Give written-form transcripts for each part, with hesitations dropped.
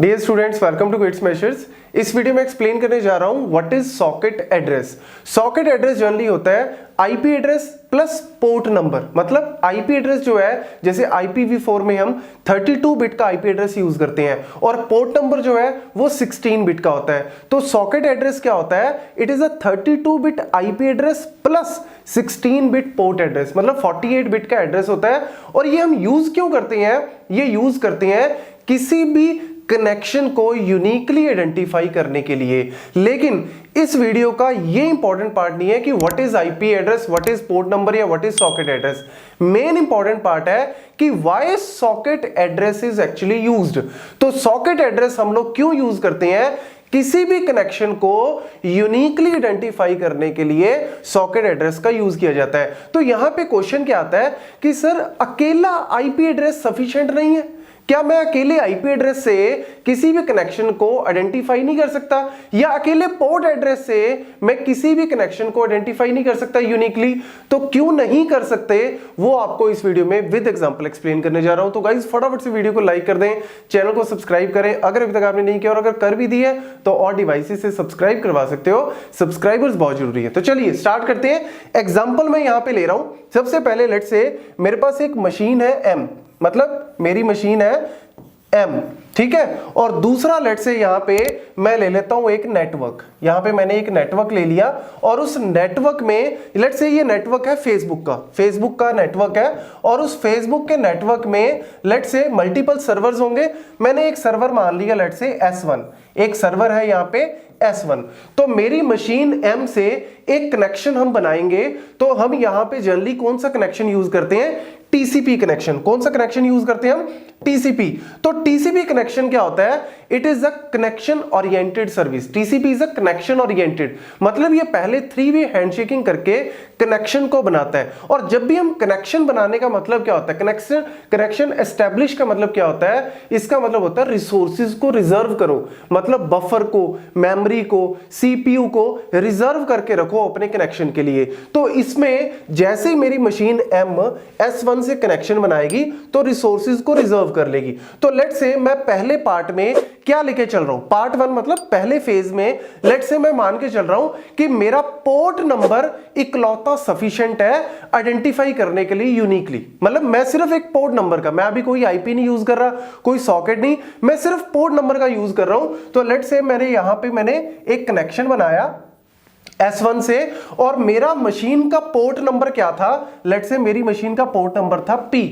Dear students, welcome to क्विट्स मेशर्स। इस वीडियो में एक्सप्लेन करने जा रहा हूं what is socket address. Socket address generally होता है IP address plus port number. मतलब आईपी एड्रेस जो है, जैसे IPv4 में हम 32 बिट का आईपी एड्रेस यूज करते हैं और पोर्ट नंबर जो है वो 16 बिट का होता है। तो सॉकेट एड्रेस क्या होता है? It is a 32 bit IP address plus 16 bit port address, मतलब 48 बिट का एड्रेस होता है। और ये हम यूज क्यों करते हैं? ये यूज करते हैं किसी भी कनेक्शन को यूनिकली आइडेंटिफाई करने के लिए। लेकिन इस वीडियो का ये इंपॉर्टेंट पार्ट नहीं है कि what is IP address, what is port number या what is socket address. Main important part है कि why socket address is actually used. तो सॉकेट एड्रेस हम लोग क्यों यूज करते हैं? किसी भी कनेक्शन को यूनिकली आइडेंटिफाई करने के लिए सॉकेट एड्रेस का यूज किया जाता है। तो यहां पे क्वेश्चन क्या आता है कि सर अकेला आईपी एड्रेस सफिशिएंट नहीं है क्या? मैं अकेले आईपी एड्रेस से किसी भी कनेक्शन को आइडेंटिफाई नहीं कर सकता, या अकेले पोर्ट एड्रेस से मैं किसी भी कनेक्शन को आइडेंटिफाई नहीं कर सकता यूनिकली? तो क्यों नहीं कर सकते वो आपको इस वीडियो में विद एग्जांपल एक्सप्लेन करने जा रहा हूं। तो गाइस फटाफट से वीडियो को लाइक कर दें, चैनल को सब्सक्राइब करें अगर अभी तक आपने नहीं किया, और अगर कर भी दी है तो और डिवाइसेस से सब्सक्राइब करवा सकते हो। सब्सक्राइबर्स बहुत जरूरी है। तो चलिए स्टार्ट करते हैं। एग्जाम्पल मैं यहां पे ले रहा हूं। सबसे पहले लेट्स से मेरे पास एक मशीन है M, मतलब मेरी मशीन है M, ठीक है। और दूसरा लेट से यहां पे मैं ले लेता हूं एक नेटवर्क। यहां पे मैंने एक नेटवर्क ले लिया और उस नेटवर्क में लेट से ये नेटवर्क है फेसबुक का नेटवर्क है। और उस फेसबुक के नेटवर्क में लेट से मल्टीपल सर्वर्स होंगे। मैंने एक सर्वर मान लिया लेट से S1, एक सर्वर है यहां पे S1। तो मेरी मशीन M से एक कनेक्शन हम बनाएंगे। तो हम यहां पे जनरली कौन सा कनेक्शन यूज करते हैं? TCP connection. कौन सा कनेक्शन यूज करते हैं हम? टीसीपी। तो टीसीपी कनेक्शन क्या होता है? It is a connection oriented service. TCP is a connection oriented, मतलब ये पहले 3 वे हैंडशेकिंग करके कनेक्शन को बनाता है। और जब भी हम कनेक्शन बनाने का मतलब क्या होता है? कनेक्शन एस्टेब्लिश का मतलब क्या होता है? इसका मतलब होता है रिसोर्सेज को रिजर्व करो, मतलब बफर को, मेमोरी को, सीपीयू को रिजर्व करके रखो अपने कनेक्शन के लिए। तो इसमें जैसे ही मेरी मशीन M S1 से कनेक्शन बनाएगी तो रिसोर्सेज को रिजर्व कर लेगी। तो लेट्स से मैं पहले पार्ट में क्या लेके चल रहा हूं? पार्ट 1 मतलब पहले फेज में लेट्स से मैं मान के चल रहा हूं कि मेरा पोर्ट नंबर इकलौता सफिशिएंट है आइडेंटिफाई करने के लिए यूनिकली। मतलब मैं सिर्फ एक पोर्ट नंबर का, मैं अभी कोई आईपी नहीं यूज कर रहा, कोई सॉकेट नहीं, मैं सिर्फ पोर्ट नंबर का यूज कर रहा हूं। तो लेट्स से मैंने एक कनेक्शन बनाया S1 से, और मेरा मशीन का पोर्ट नंबर क्या था? लेट्स से मेरी मशीन का पोर्ट नंबर था P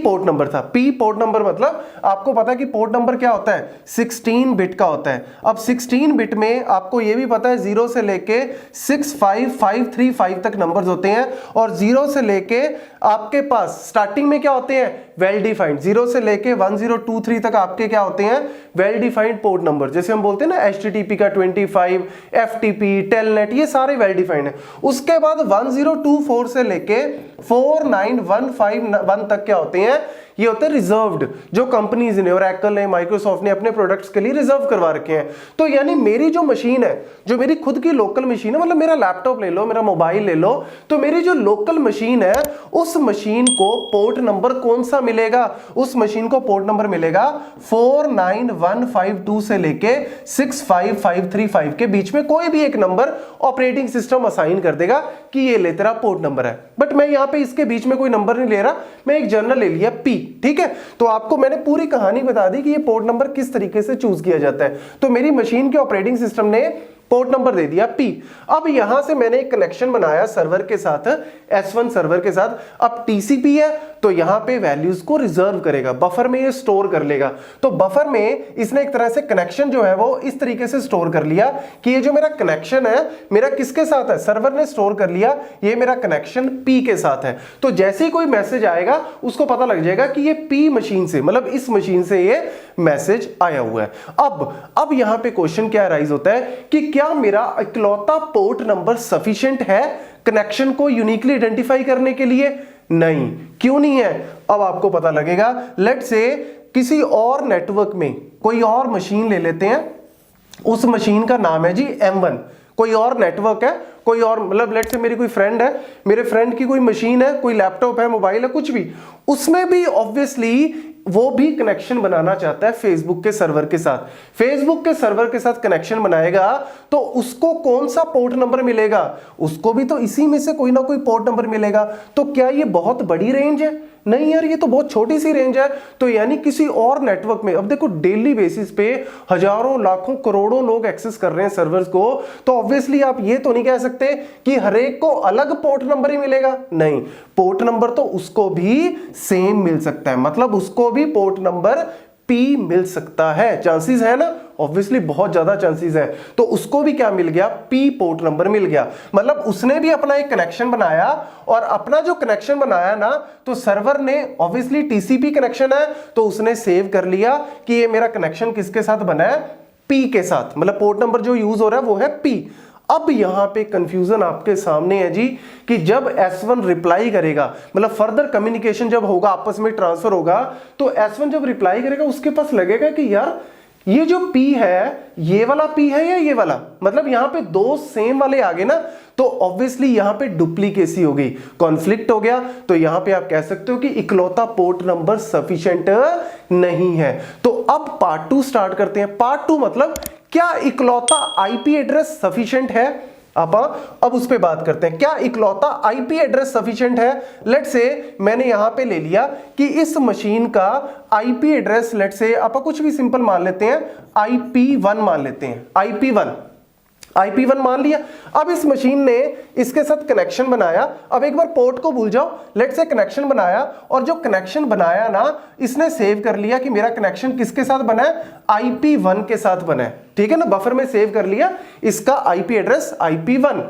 पोर्ट नंबर था। P पोर्ट नंबर मतलब आपको पता है कि पोर्ट नंबर क्या होता है? 16 बिट का होता है। अब 16 बिट में आपको यह भी पता है 0 से लेके 65535 तक नंबर्स होते हैं, और 0 से लेके आपके पास स्टार्टिंग में क्या होते हैं? Well defined. 0 से लेके 1023 तक आपके क्या होते हैं? Well defined port number. जैसे हम बोलते हैं ना HTTP का 25, FTP, टेलनेट, ये सारे वेल डिफाइंड है। उसके बाद 1024 से लेके 49151 तक क्या होते हैं? ये होते हैं रिजर्व्ड, जो कंपनीज ने, ओरेकल ने, माइक्रोसॉफ्ट ने अपने प्रोडक्ट्स के लिए रिजर्व करवा रखे हैं। तो यानी मेरी जो मशीन है, जो मेरी खुद की लोकल मशीन है, मतलब मेरा लैपटॉप ले लो, मेरा मोबाइल ले लो, तो मेरी जो लोकल मशीन है उस मशीन को पोर्ट नंबर कौन सा मिलेगा? उस मशीन को पोर्ट नंबर मिलेगा 49152 से लेके 65535 के बीच में कोई भी एक नंबर ऑपरेटिंग सिस्टम असाइन कर देगा कि ये ले तेरा पोर्ट नंबर है। बट मैं यहां पे इसके बीच में कोई नंबर नहीं ले रहा, मैं एक जनरल ले लिया P, ठीक है। तो आपको मैंने पूरी कहानी बता दी कि ये पोर्ट नंबर किस तरीके से चूज किया जाता है। तो मेरी मशीन के ऑपरेटिंग सिस्टम ने पोर्ट नंबर दे दिया P। अब यहां से मैंने एक कनेक्शन बनाया सर्वर के साथ, S1 सर्वर के साथ। अब TCP है तो यहां पे वैल्यूज को रिजर्व करेगा, बफर में ये स्टोर कर लेगा। तो बफर में इसने एक तरह से कनेक्शन जो है वो इस तरीके से स्टोर कर लिया कि ये जो मेरा कनेक्शन है मेरा किसके साथ है? सर्वर ने स्टोर कर लिया ये मेरा कनेक्शन P के साथ है। तो जैसे ही कोई मैसेज आएगा उसको पता लग जाएगा कि ये P मशीन से, मतलब इस मशीन से ये मैसेज आया हुआ है। अब यहां पे क्वेश्चन क्या राइज होता है कि क्या मेरा इकलौता पोर्ट नंबर सफिशिएंट है कनेक्शन को यूनिकली आइडेंटिफाई करने के लिए? नहीं। क्यों नहीं है? अब आपको पता लगेगा। लेट्स से किसी और नेटवर्क में कोई और मशीन ले लेते हैं, उस मशीन का नाम है जी M1। कोई और नेटवर्क है, कोई और, मतलब लेट्स से मेरी कोई फ्रेंड है, मेरे फ्रेंड की कोई मशीन है, कोई लैपटॉप है, मोबाइल है, कुछ भी, उसमें भी ऑब्वियसली वो भी कनेक्शन बनाना चाहता है फेसबुक के सर्वर के साथ। फेसबुक के सर्वर के साथ कनेक्शन बनाएगा तो उसको कौन सा पोर्ट नंबर मिलेगा? उसको भी तो इसी में से कोई ना कोई पोर्ट नंबर मिलेगा। तो क्या ये बहुत बड़ी रेंज है? नहीं यार, ये तो बहुत छोटी सी रेंज है। तो यानी किसी और नेटवर्क में, अब देखो डेली बेसिस पे हजारों लाखों करोड़ों लोग एक्सेस कर रहे हैं सर्वर्स को, तो ऑब्वियसली आप ये तो नहीं कह सकते कि हर एक को अलग पोर्ट नंबर ही मिलेगा। नहीं, पोर्ट नंबर तो उसको भी सेम मिल सकता है, मतलब उसको भी पोर्ट नंबर P मिल सकता है। चांसेस है ना, ऑब्वियसली बहुत ज्यादा चांसेस है। तो उसको भी क्या मिल गया? P पोर्ट नंबर मिल गया। मतलब उसने भी अपना एक कनेक्शन बनाया, और अपना जो कनेक्शन बनाया ना, तो सर्वर ने ऑब्वियसली TCP कनेक्शन है, तो उसने सेव कर लिया कि ये मेरा कनेक्शन किसके साथ बना है? P के साथ। मतलब पोर्ट नंबर जो यूज हो रहा है वो है P। अब यहां पे कंफ्यूजन आपके सामने है जी, कि जब S1 रिप्लाई करेगा, मतलब फर्दर कम्युनिकेशन जब होगा, आपस में ट्रांसफर होगा, तो S1 जब रिप्लाई करेगा उसके पास लगेगा कि यार ये जो P है, ये वाला P है या ये वाला, मतलब यहां पे दो सेम वाले आ गए ना, तो ऑब्वियसली यहां पे डुप्लीकेसी हो गई, कॉन्फ्लिक्ट हो गया। तो यहां पे आप कह सकते हो कि इकलौता पोर्ट नंबर सफिशिएंट नहीं है। तो अब पार्ट 2 स्टार्ट करते हैं। पार्ट 2 मतलब क्या इकलौता आईपी एड्रेस सफिशिएंट है? अब उस पे बात करते हैं। क्या इकलौता आईपी एड्रेस सफिशिएंट है? लेट्स से मैंने यहां पे ले लिया कि इस मशीन का आईपी एड्रेस, लेट्स से आप कुछ भी सिंपल मान लेते हैं, IP1 मान लेते हैं, IP1 मान लिया। अब इस मशीन ने इसके साथ कनेक्शन बनाया। अब एक बार पोर्ट को भूल जाओ, लेट्स से कनेक्शन बनाया, और जो कनेक्शन बनाया ना, इसने सेव कर लिया कि मेरा कनेक्शन किसके साथ बना है? IP1 के साथ बना है। ठीक है ना, बफर में सेव कर लिया इसका आईपी एड्रेस IP1।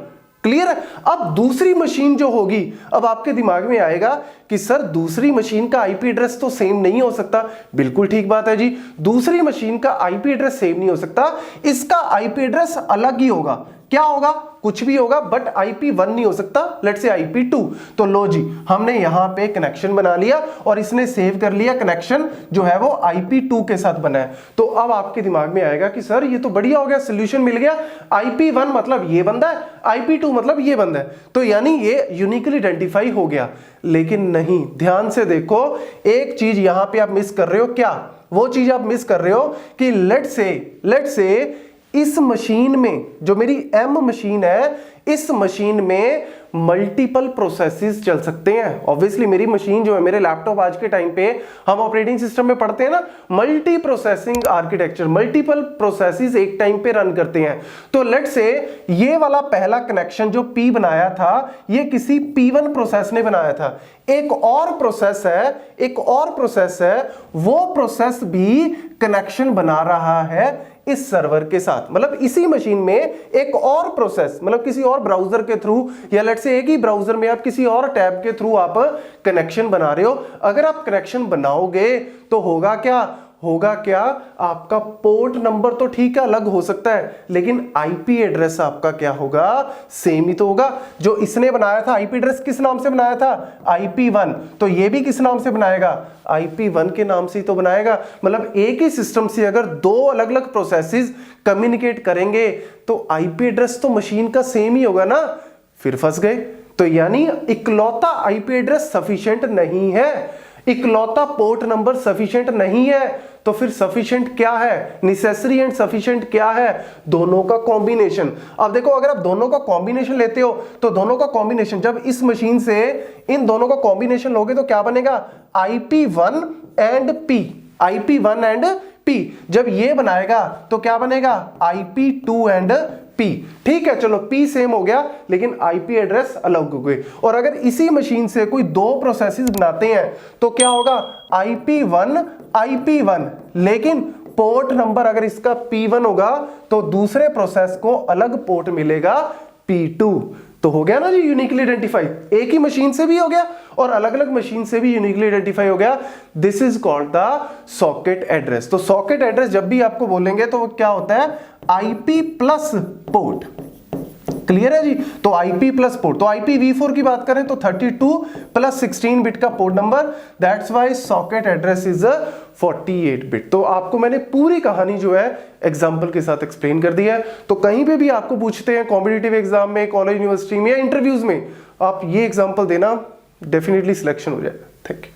क्लियर है? अब दूसरी मशीन जो होगी, अब आपके दिमाग में आएगा कि सर दूसरी मशीन का आईपी एड्रेस तो सेम नहीं हो सकता। बिल्कुल ठीक बात है जी, दूसरी मशीन का आईपी एड्रेस सेम नहीं हो सकता, इसका आईपी एड्रेस अलग ही होगा। क्या होगा? कुछ भी होगा, बट IP1 नहीं हो सकता, लेट्स से IP2। तो लो जी, हमने यहां पे कनेक्शन बना लिया और इसने सेव कर लिया कनेक्शन जो है वो IP2 के साथ बना है। तो अब आपके दिमाग में आएगा कि सर ये तो बढ़िया हो गया, सोल्यूशन मिल गया। IP1 मतलब ये बंदा है, IP2 मतलब ये बंदा है, तो यानी ये यूनिकली आइडेंटिफाई हो गया। लेकिन नहीं, ध्यान से देखो, एक चीज यहां पे आप मिस कर रहे हो। क्या वो चीज आप मिस कर रहे हो? कि लेट्स से इस मशीन में, जो मेरी M मशीन है, इस मशीन में मल्टीपल प्रोसेसेस चल सकते हैं। ऑब्वियसली मेरी मशीन जो है, मेरे लैपटॉप आज के टाइम पे हम ऑपरेटिंग सिस्टम में पढ़ते हैं ना, multi processing architecture, multiple processes एक टाइम पे रन करते हैं। तो लेट्स से ये वाला पहला कनेक्शन जो P बनाया था, ये किसी P1 प्रोसेस ने बनाया था। एक और प्रोसेस है, वो प्रोसेस भी कनेक्शन बना रहा है इस सर्वर के साथ। मतलब इसी मशीन में एक और प्रोसेस, मतलब किसी और ब्राउजर के थ्रू, या लेट्स से एक ही ब्राउजर में आप किसी और टैब के थ्रू आप कनेक्शन बना रहे हो। अगर आप कनेक्शन बनाओगे तो होगा क्या? आपका पोर्ट नंबर तो ठीक है अलग हो सकता है, लेकिन आईपी एड्रेस आपका क्या होगा? सेम ही तो होगा। जो इसने बनाया था आईपी एड्रेस किस नाम से बनाया था? IP1। तो ये भी किस नाम से बनाएगा? IP1 के नाम से ही तो बनाएगा। मतलब एक ही सिस्टम से अगर दो अलग अलग प्रोसेसेस कम्युनिकेट करेंगे तो आईपी एड्रेस तो मशीन का सेम ही होगा ना। फिर फंस गए। तो यानी इकलौता आईपी एड्रेस सफिशिएंट नहीं है, इकलौता पोर्ट नंबर सफिशिएंट नहीं है। तो फिर सफिशिएंट क्या है? नेसेसरी एंड सफिशिएंट क्या है? दोनों का कॉम्बिनेशन। अब देखो, अगर आप दोनों का कॉम्बिनेशन लेते हो, तो दोनों का कॉम्बिनेशन, जब इस मशीन से इन दोनों का कॉम्बिनेशन लोगे तो क्या बनेगा? IP1 and P। IP1 and P जब ये बनाएगा तो क्या बनेगा? IP2 and P। ठीक है, चलो P सेम हो गया, लेकिन IP एड्रेस अलग हो गए। और अगर इसी मशीन से कोई दो प्रोसेसेस बनाते हैं तो क्या होगा? IP1, लेकिन पोर्ट नंबर अगर इसका P1 होगा तो दूसरे प्रोसेस को अलग पोर्ट मिलेगा P2। तो हो गया ना जी यूनिकली आइडेंटिफाई। एक ही मशीन से भी हो गया और अलग अलग मशीन से भी यूनिकली आइडेंटिफाई हो गया। This is called the socket address. तो सॉकेट एड्रेस जब भी आपको बोलेंगे तो वो क्या होता है? IP plus port. क्लियर है जी? तो IP प्लस पोर्ट। तो IPv4 की बात करें तो 32 प्लस 16 बिट का port number, that's why socket address is 48 bit. तो आपको मैंने पूरी कहानी जो है एग्जाम्पल के साथ एक्सप्लेन कर दी है। तो कहीं पे भी आपको पूछते हैं कॉम्पिटिटिव एग्जाम में, कॉलेज यूनिवर्सिटी में या इंटरव्यूज में, आप ये एग्जाम्पल देना, डेफिनेटली सिलेक्शन हो जाएगा। Thank you.